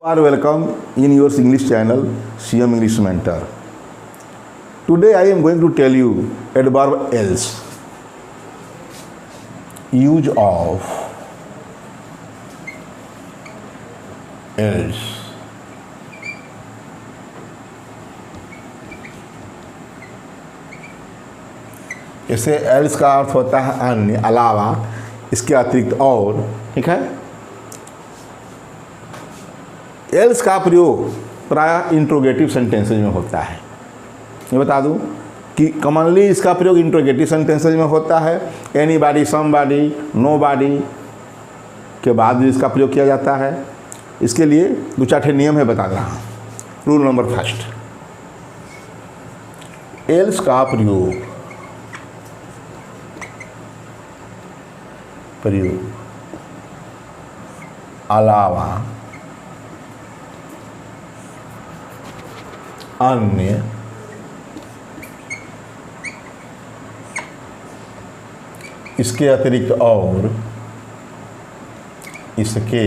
Are welcome in your English channel CM English Mentor. Today I am going to tell you adverb else. Use of else. इसे else का अर्थ होता है अन्य, अलावा, इसके अतिरिक्त और, ठीक है। एल्स का प्रयोग प्रायः इंट्रोगेटिव सेंटेंसेज में होता है। ये बता दूं कि कॉमनली इसका प्रयोग इंट्रोगेटिव सेंटेंसेज में होता है। एनीबॉडी, समबॉडी, नोबॉडी के बाद भी इसका प्रयोग किया जाता है। इसके लिए दो चार नियम है बता रहा हूँ। रूल नंबर फर्स्ट, एल्स का प्रयोग अलावा, अन्य, इसके अतिरिक्त और, इसके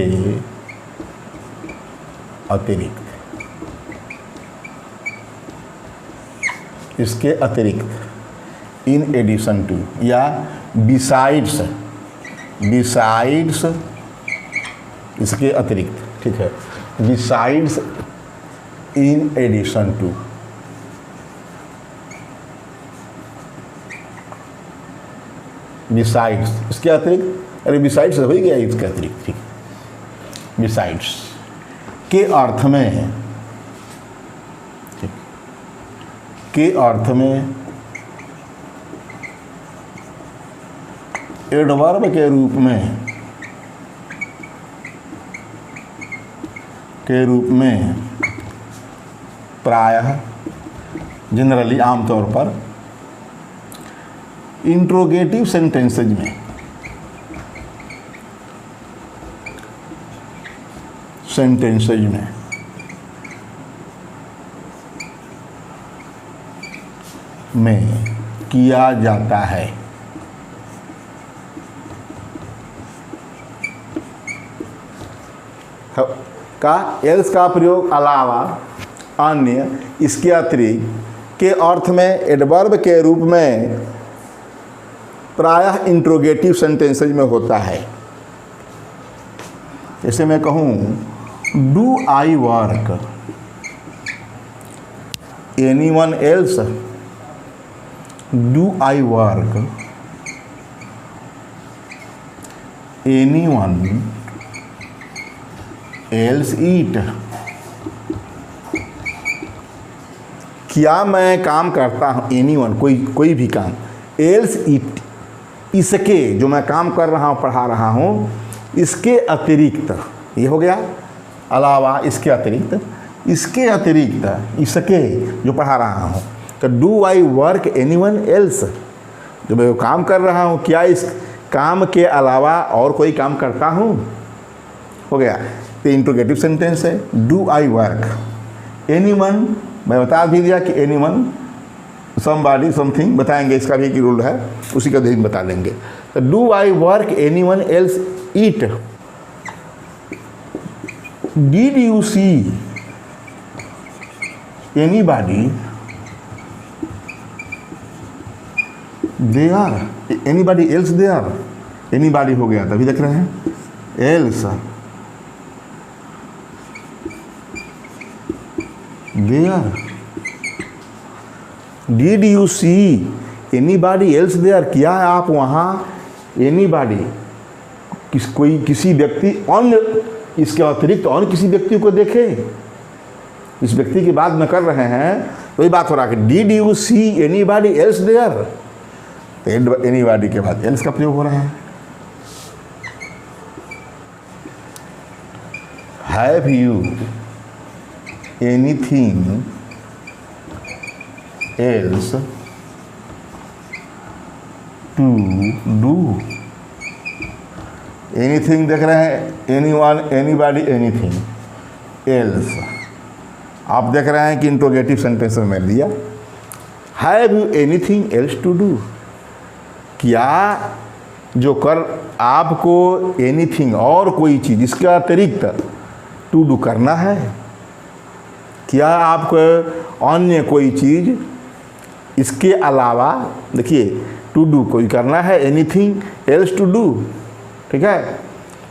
अतिरिक्त, इसके अतिरिक्त, इन एडिशन टू या बिसाइड्स, बिसाइड्स इसके अतिरिक्त, ठीक है। Besides, in addition to, besides इसके अतिरिक्त, अरे बिसाइड्स हो ही गया इसके अतिरिक्त, ठीक। बिसाइड्स के अर्थ में, ठीक, के अर्थ में एडवर्ब के रूप में प्रायः, जनरली, आमतौर पर इंट्रोगेटिव सेंटेंसेज में किया जाता है। का एल्स का प्रयोग अलावा, अन्य, इसके अतिरिक्त के अर्थ में एडवर्ब के रूप में प्रायः इंट्रोगेटिव सेंटेंसेज में होता है। जैसे मैं कहूँ do I work anyone else, do I work anyone else eat, क्या मैं काम करता हूँ, एनीवन कोई भी काम, एल्स ईट इसके, जो मैं काम कर रहा हूँ, पढ़ा रहा हूँ, इसके अतिरिक्त, ये हो गया अलावा, इसके अतिरिक्त, इसके अतिरिक्त, इसके जो पढ़ा रहा हूँ। तो do I work anyone else, जो मैं काम कर रहा हूँ, क्या इस काम के अलावा और कोई काम करता हूँ, हो गया। तो इंट्रोगेटिव सेंटेंस है। डू आई वर्क एनीवन, मैं बता भी दिया कि एनीवन, समबॉडी, समथिंग बताएंगे, इसका भी एक रूल है, उसी का दिन बता देंगे। तो do I work anyone else eat, did you see anybody there, anybody else there, anybody हो गया, तभी देख रहे हैं else there, did you see anybody else there, क्या है आप वहाँ एनीबॉडी, किसी व्यक्ति अन्य, इसके अतिरिक्त और किसी व्यक्ति को देखे, इस व्यक्ति की बात में कर रहे हैं, तो ये बात हो रहा है कि did you see anybody else there, तो एनीबॉडी के बाद एल्स का प्रयोग हो रहा है। Have you anything else to do, anything देख रहे हैं, एनीवन, एनीबॉडी, एनीथिंग एल्स, आप देख रहे हैं कि इंट्रोगेटिव सेंटेंस में लिया। Have you anything else to do, क्या जो कर आपको एनीथिंग और कोई चीज़ इसके अतिरिक्त टू डू करना है, क्या आपको अन्य कोई चीज़ इसके अलावा, देखिए टू डू कोई करना है, एनीथिंग एल्स टू डू, ठीक है।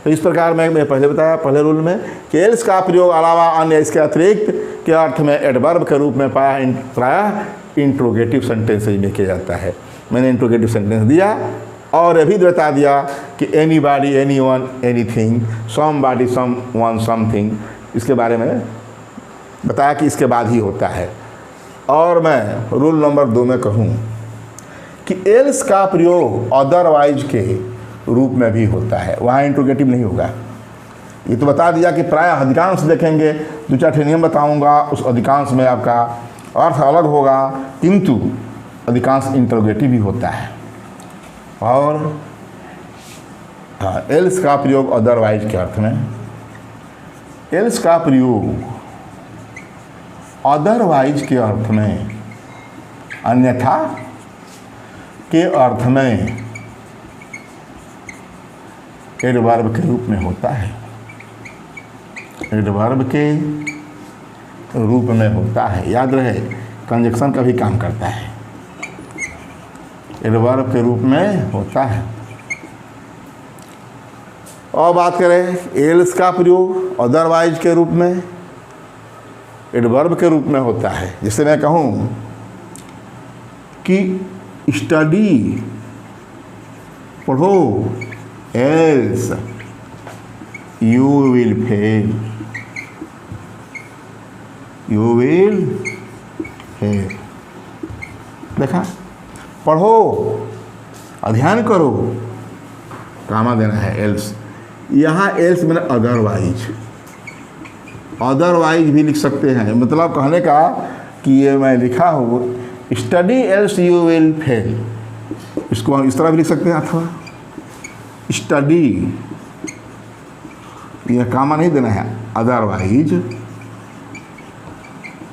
तो इस प्रकार मैं पहले बताया पहले रूल में कि एल्स का प्रयोग अलावा अन्य इसके अतिरिक्त के अर्थ में एडवर्ब के रूप में प्रायः इंट्रोगेटिव सेंटेंसेज में किया जाता है। मैंने इंट्रोगेटिव सेंटेंस दिया और अभी बता दिया कि anybody, anyone, anything, somebody, someone, something, इसके बारे में बताया कि इसके बाद ही होता है। और मैं रूल नंबर 2 में कहूँ कि एल्स का प्रयोग अदरवाइज के रूप में भी होता है, वहाँ इंट्रोगेटिव नहीं होगा। ये तो बता दिया कि प्राय अधिकांश देखेंगे, 2-4 नियम बताऊंगा, उस अधिकांश में आपका अर्थ अलग होगा, किंतु अधिकांश इंट्रोगेटिव भी होता है। और हाँ, एल्स का प्रयोग अदरवाइज के अर्थ में, एल्स का प्रयोग अदरवाइज के अर्थ में, अन्यथा के अर्थ में एडवर्ब के रूप में होता है, एडवर्ब के रूप में होता है। याद रहे कंजक्शन का भी काम करता है, एडवर्ब के रूप में होता है। और बात करें एल्स का प्रयोग अदरवाइज के रूप में, एडवर्ब के रूप में होता है। जैसे मैं कहूँ कि स्टडी, पढ़ो, else you will fail, you will fail. देखा, पढ़ो, अध्ययन करो, कामा देना है एल्स। यहाँ एल्स मैंने अदरवाइज, अदरवाइज भी लिख सकते हैं। मतलब कहने का कि ये मैं लिखा हूँ study else you will fail, इसको हम इस तरह भी लिख सकते हैं, अथवा स्टडी, यह कामा नहीं देना है, अदरवाइज,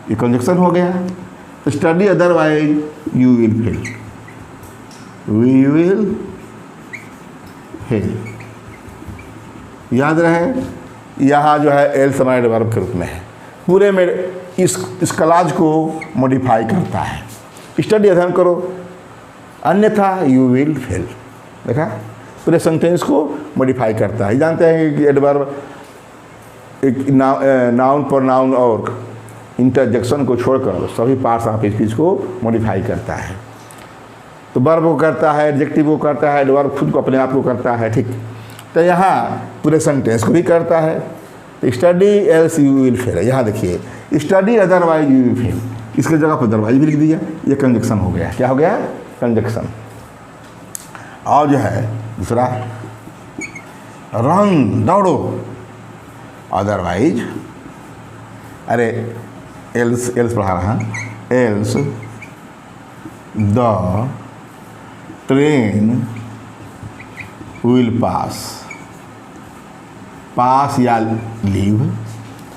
ये कंजक्शन हो गया। Study otherwise you will fail, we will fail. याद रहे यहाँ जो है एल्स हमारे एडवर्ब के रूप में है, पूरे में इस क्लॉज को मॉडिफाई करता है। स्टडी, अध्ययन करो, अन्यथा यू विल फेल। देखा, पूरे सेंटेंस को मॉडिफाई करता है। जानते हैं कि एडवर्ब एक नाउन पर नाउन और इंटरजेक्शन को छोड़कर सभी पार्ट्स ऑफ स्पीच को मॉडिफाई करता है। तो वर्ब को करता है, एडजेक्टिव को करता है, एडवर्ब खुद को अपने आप को करता है, ठीक। तो यहाँ पूरे सेंटेंस को भी करता है। तो study else you will fail, यहाँ देखिए study otherwise you will fail, इसके जगह पर अदरवाइज भी लिख दिया, ये कंजक्शन हो गया। क्या हो गया? कंजक्शन। और जो है दूसरा, रन, दौड़ो, अदरवाइज, अरे एल्स पढ़ा रहा, else the train will pass, pass या लीव,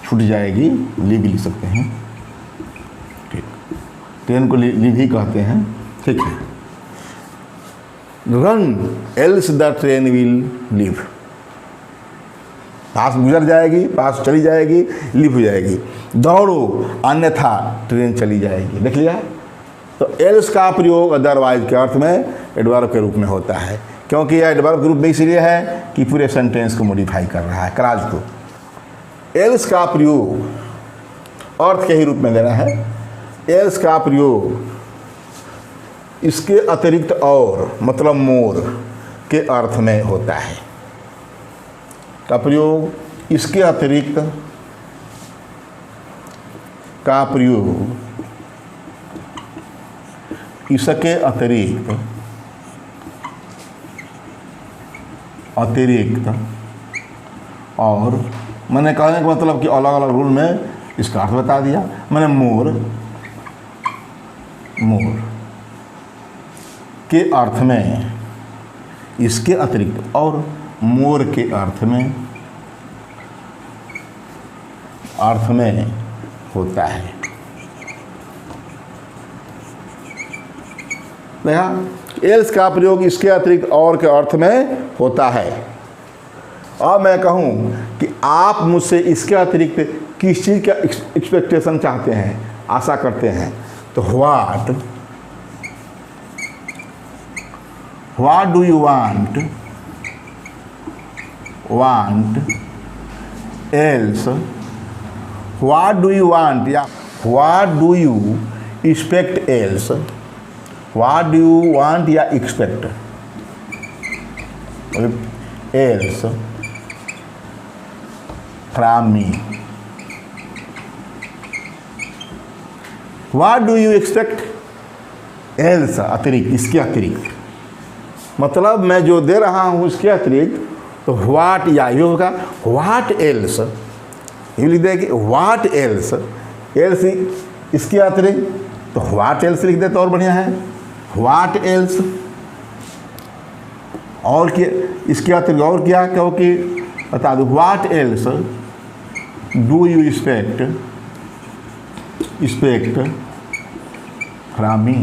छूट जाएगी, लीव लिख सकते हैं, ठीक। ट्रेन को लीव ही कहते हैं, ठीक है। Run else the train will leave, pass गुजर जाएगी, पास चली जाएगी, लीव हो जाएगी। दौड़ो, अन्यथा ट्रेन चली जाएगी। देख लिया। तो एल्स का प्रयोग अदरवाइज के अर्थ में एडवर्ब के रूप में होता है, क्योंकि यह एडवर्ब के रूप में इसलिए है कि पूरे सेंटेंस को मॉडिफाई कर रहा है, क्लॉज को। एल्स का प्रयोग अर्थ के ही रूप में देना है। एल्स का प्रयोग इसके अतिरिक्त और, मतलब मोर के अर्थ में होता है। का प्रयोग इसके अतिरिक्त, का प्रयोग इसके अतिरिक्त, अतिरिक्त और, मैंने कहने का मतलब कि अलग अलग रूल में इसका अर्थ बता दिया। मैंने मोर, मोर के अर्थ में, इसके अतिरिक्त और मोर के अर्थ में होता है। देखा, एल्स का प्रयोग इसके अतिरिक्त और के अर्थ में होता है। और मैं कहूँ कि आप मुझसे इसके अतिरिक्त किस चीज़ का एक्सपेक्टेशन चाहते हैं, आशा करते हैं, तो what do you want else, what do you want या what do you expect else, what do you want या expect else from me, what do you expect else, अतिरिक्त, इसके अतिरिक्त, मतलब मैं जो दे रहा हूँ उसके अतिरिक्त, तो व्हाट या ये होगा व्हाट एल्स, ये लिख देंगे व्हाट एल्स, एल्स इसके अतिरिक्त, तो व्हाट एल्स लिख देते और बढ़िया है, व्हाट एल्स, और क्या इसके अतिरिक्त और क्या, क्योंकि बता दो what else do you expect from me,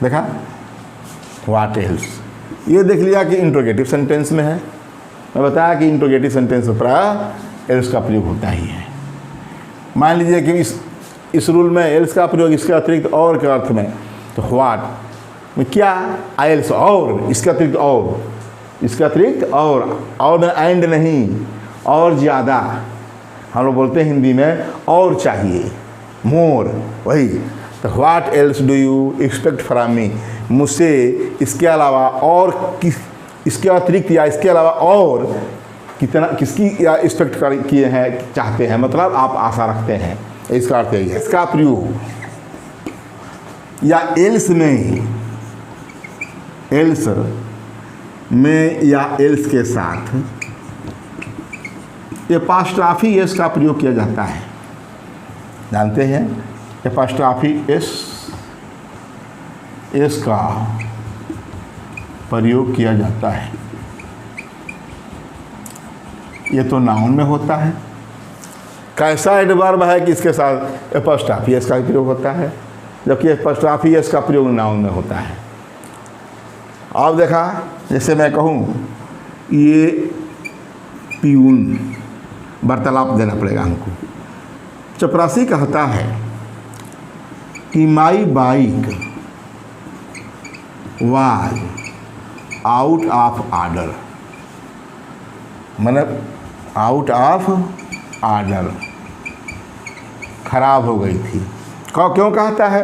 देखा व्हाट एल्स, ये देख लिया कि इंट्रोगेटिव सेंटेंस में है। मैं बताया कि इंट्रोगेटिव सेंटेंस में प्रायः एल्स का प्रयोग होता ही है। मान लीजिए कि इस रूल में एल्स का प्रयोग इसके अतिरिक्त और के अर्थ में, तो व्हाट में क्या एल्स, और इसके अतिरिक्त, और इसके अतिरिक्त, और में एंड नहीं, और ज़्यादा, हम लोग बोलते हैं हिंदी में और चाहिए, मोर, वही, तो what else do you expect from me, मुझसे इसके अलावा और इसके अतिरिक्त या इसके अलावा और कितना, किसकी या एक्सपेक्ट किए हैं, चाहते हैं, मतलब आप आशा रखते हैं, इसका अर्थ यही है। इसका प्रयोग या एल्स में या एल्स के साथ एपॉस्ट्रॉफी एस का प्रयोग किया जाता है, जानते हैं, एपॉस्ट्रॉफी एस का प्रयोग किया जाता है। ये तो नाउन में होता है, कैसा एडवर्ब है कि इसके साथ एपॉस्ट्रॉफी एस का भी प्रयोग होता है, जबकि एपॉस्ट्रॉफी एस का प्रयोग नाउन में होता है। अब देखा, जैसे मैं कहूँ ये प्यून, वार्तालाप देना पड़ेगा हमको। चपरासी कहता है कि माई bike was out of order, मतलब आउट ऑफ ऑर्डर, खराब हो गई थी। क्यों कहता है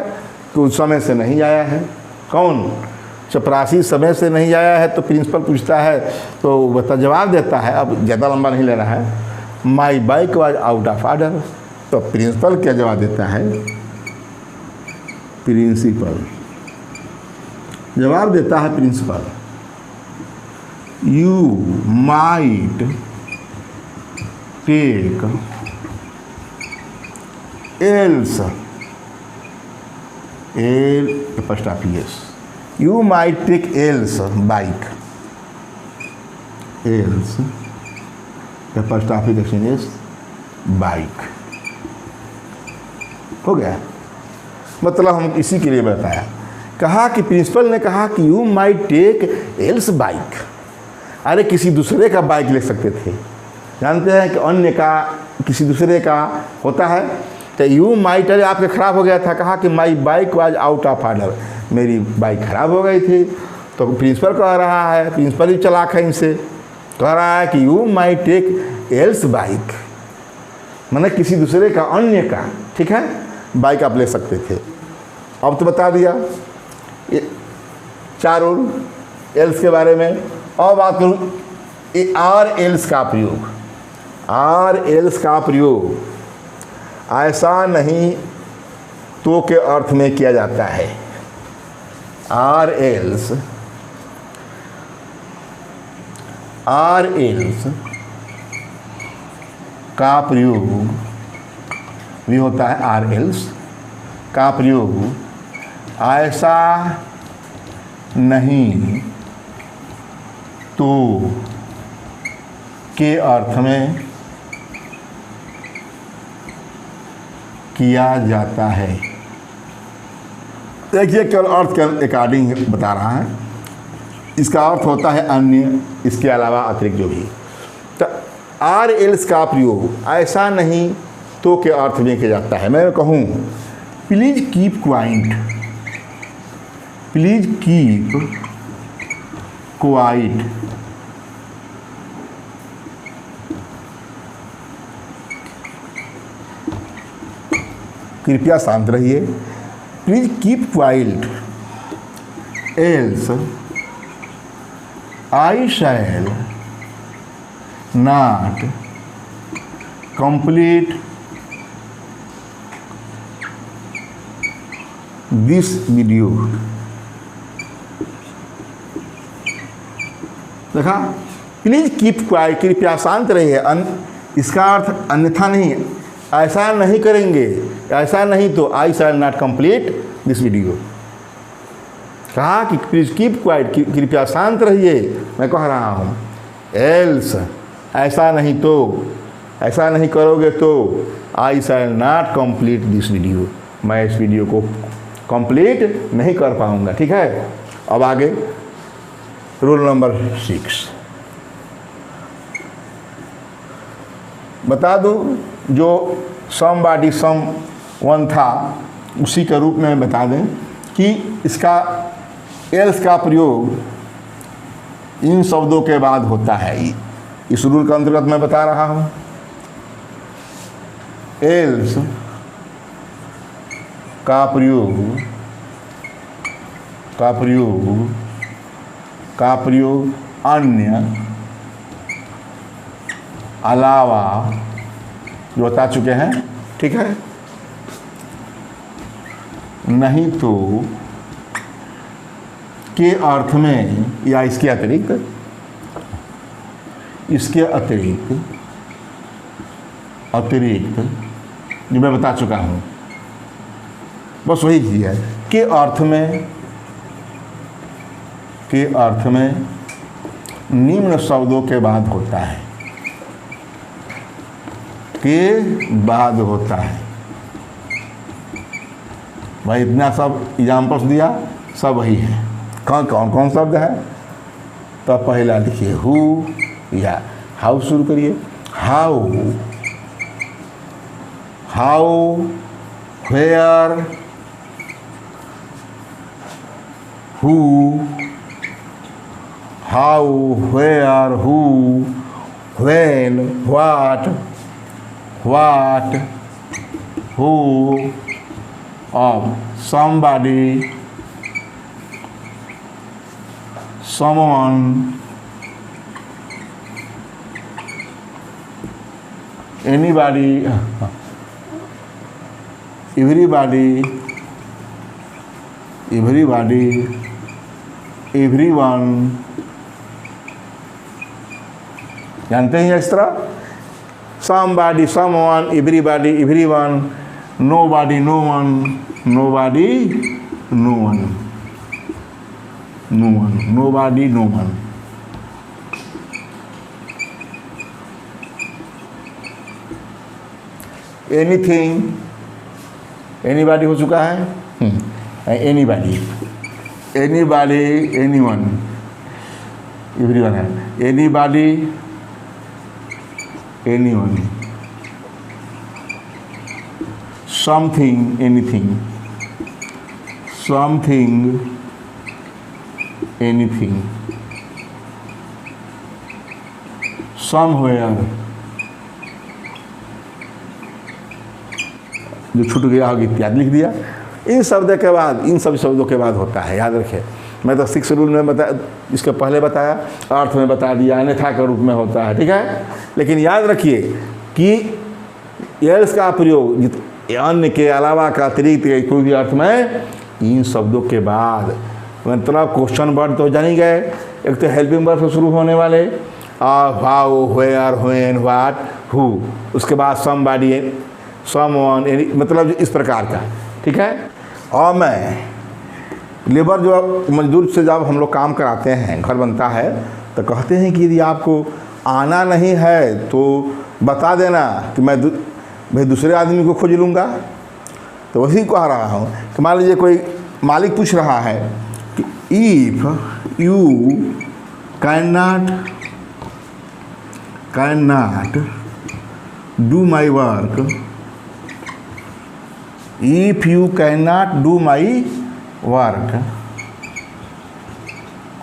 कि उस समय से नहीं आया है। कौन? चपरासी समय से नहीं आया है। तो प्रिंसिपल पूछता है तो बता जवाब देता है, अब ज़्यादा लंबा नहीं लेना है, my bike was out of order. तो प्रिंसिपल क्या जवाब देता है? प्रिंसिपल जवाब देता है principal, you might take else, you might take else bike, else bike. हो गया, मतलब हम इसी के लिए बताया। कहा कि प्रिंसिपल ने कहा कि you might take else bike, अरे किसी दूसरे का बाइक ले सकते थे। जानते हैं कि अन्य का किसी दूसरे का होता है। तो यू माइट, अरे आपके ख़राब हो गया था, कहा कि माई bike was out of order, मेरी बाइक ख़राब हो गई थी। तो प्रिंसिपल कह रहा है, प्रिंसिपल ही चलाक है, इनसे कह रहा है कि you might take else bike, मतलब किसी दूसरे का, अन्य का, ठीक है, बाइक आप ले सकते थे। अब तो बता दिया ये चारों एल्स के बारे में। और बात करूँ आर एल्स का प्रयोग। आर एल्स का प्रयोग ऐसा नहीं तो के अर्थ में किया जाता है। आर एल्स का प्रयोग भी होता है। आर एल्स का प्रयोग ऐसा नहीं तो के अर्थ में किया जाता है। देखिए केवल अर्थ के अकॉर्डिंग बता रहा है। इसका अर्थ होता है अन्य, इसके अलावा अतिरिक्त जो भी। तो आर एल्स का प्रयोग ऐसा नहीं तो के अर्थ में किया जाता है। मैं कहूँ please keep quiet, please keep quiet, कृपया शांत रहिए। Please keep quiet else I shall not complete this video. देखा, प्लीज कीप क्वाइट, कृपया शांत रहिए। इसका अर्थ अन्यथा नहीं, ऐसा नहीं करेंगे, ऐसा नहीं तो I shall not complete this video. कहा कि प्लीज कीप क्वाइट, कृपया शांत रहिए, मैं कह रहा हूँ। एल्स, ऐसा नहीं तो, ऐसा नहीं करोगे तो I shall not complete this video, मैं इस वीडियो को कंप्लीट नहीं कर पाऊंगा। ठीक है, अब आगे रूल नंबर 6 बता दूं, जो समबॉडी सम वन था उसी के रूप में बता दें कि इसका एल्स का प्रयोग इन शब्दों के बाद होता है। इस रूल के अंतर्गत मैं बता रहा हूँ। एल्स का प्रयोग अन्य, अलावा जो बता चुके हैं, ठीक है, नहीं तो के अर्थ में या इसके अतिरिक्त, जो मैं बता चुका हूँ, बस वही चीज़ है। के अर्थ में निम्न शब्दों के बाद होता है, के बाद होता है। भाई इतना सब एग्जाम्पल्स दिया, सब वही है। कौन कौन शब्द है? तो पहला लिखिए हु या हाउ शुरू करिए। How, where, who, how, where, who, when, what, who, of somebody, someone, anybody, everybody, everyone। जानते हैं इस तरह somebody, someone, everybody, everyone, nobody, no one, nobody, no one, nobody, no one। anything, anybody हो चुका है, anybody, anyone, everyone है, anybody, anyone, something, anything, somewhere, जो छूट गया होगा इत्यादि लिख दिया। इन शब्दों के बाद, इन सब शब्दों के बाद होता है, याद रखें। मैं तो 6 रूल में इसके पहले बताया, अर्थ में बता दिया, अन्यथा के रूप में होता है, ठीक है। लेकिन याद रखिए कि एल्स का प्रयोग अन्य के अलावा का अतिरिक्त कोई भी अर्थ में इन शब्दों के बाद, मतलब क्वेश्चन वर्ड तो जान ही गए, एक तो हेल्पिंग वर्ड से शुरू होने वाले, how, where, when, what, who, उसके बाद समबॉडी, समवन, मतलब इस प्रकार का, ठीक है। और मैं लेबर जो मजदूर से जब हम लोग काम कराते हैं, घर बनता है, तो कहते हैं कि यदि आपको आना नहीं है तो बता देना कि मैं भाई दूसरे आदमी को खोज लूँगा। तो वही कह रहा हूँ कि मान लीजिए कोई मालिक पूछ रहा है कि if you cannot do my work, if you cannot do my work,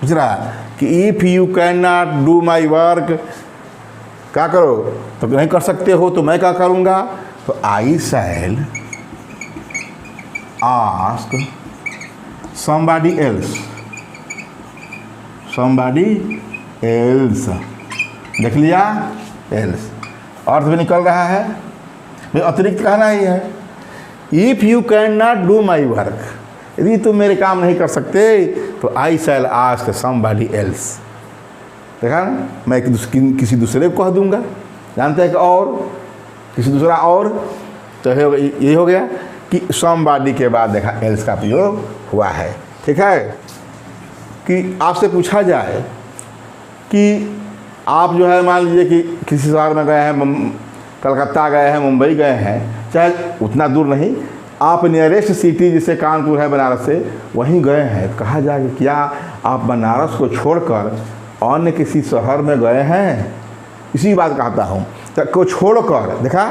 पूछ रहा है कि if you cannot do my work, क्या करो? तो नहीं कर सकते हो तो मैं क्या करूँगा? तो I shall ask somebody else, देख लिया? else अर्थ भी निकल रहा है, अतिरिक्त कहना ही है। If you can not do my work, यदि तुम मेरे काम नहीं कर सकते तो I shell ask somebody else, देखा ना? मैं किसी दूसरे को कह दूंगा, जानते हैं कि और किसी दूसरा और, तो ये हो गया कि समबडी के बाद देखा एल्स का प्रयोग हुआ है। ठीक है, कि आपसे पूछा जाए कि आप जो है मान लीजिए कि किसी शहर में गए हैं, कलकत्ता गए हैं, मुंबई गए हैं, चाहे उतना दूर नहीं, आप नियरेस्ट सिटी जिसे कानपुर है बनारस से, वहीं गए हैं। कहा जाए कि क्या आप बनारस को छोड़कर अन्य किसी शहर में गए हैं? इसी बात कहता हूँ, तो को छोड़कर, देखा,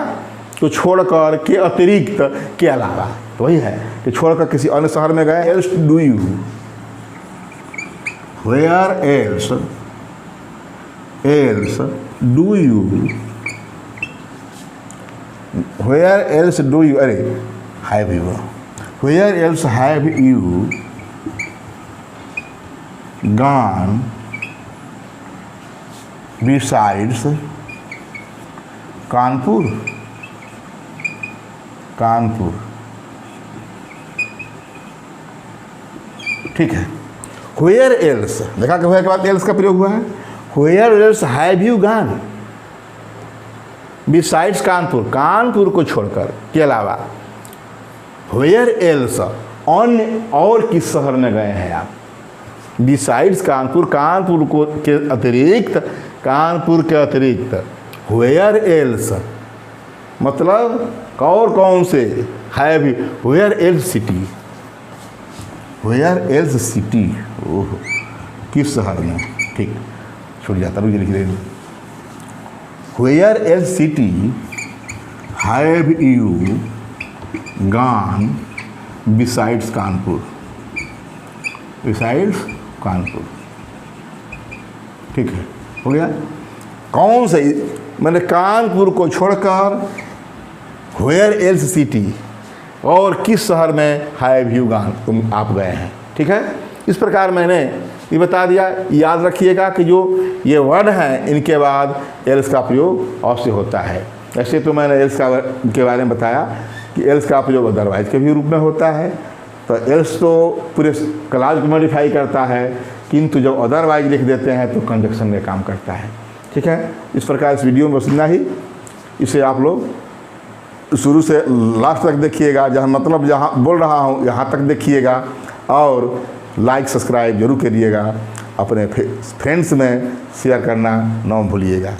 तो छोड़कर के अतिरिक्त के अलावा, तो वही है कि छोड़कर किसी अन्य शहर में गए। Else do you, where else do you, where else do you, अरे have you, where else have you gone besides Kanpur, ठीक है। वेयर एल्स, देखा कि वेयर के बाद एल्स का प्रयोग हुआ है। Where else have you gone besides Kanpur, Kanpur को छोड़कर के अलावा। वेयर एल्स, अन्य और किस शहर में गए हैं आप? बिसाइड्स कानपुर, कानपुर को के अतिरिक्त, कानपुर के अतिरिक्त। वेयर एल्स मतलब और कौन से? Have you, where else city, where else city, ओह किस शहर में? ठीक, छूट जाता, रुक लिख रहे। Where else city have you gone besides Kanpur, besides Kanpur, ठीक है, हो गया। कौन से? मैंने कानपुर को छोड़कर वेयर एल्स सिटी, और किस शहर में हैव यू गॉन, तुम आप गए हैं। ठीक है, इस प्रकार मैंने ये बता दिया। याद रखिएगा कि जो ये वर्ड हैं इनके बाद एल्स का प्रयोग अवश्य होता है। ऐसे तो मैंने एल्स का के बारे में बताया कि एल्स का प्रयोग अदरवाइज के भी रूप में होता है, तो एल्स तो पूरे क्लॉज को मॉडिफाई करता है, किंतु जब अदरवाइज लिख देते हैं तो कंजक्शन में काम करता है। ठीक है, इस प्रकार इस वीडियो में बस इतना ही। इसे आप लोग शुरू से लास्ट तक देखिएगा, जहाँ मतलब जहाँ बोल रहा हूँ यहाँ तक देखिएगा, और लाइक सब्सक्राइब जरूर करिएगा, अपने फ्रेंड्स में शेयर करना ना भूलिएगा।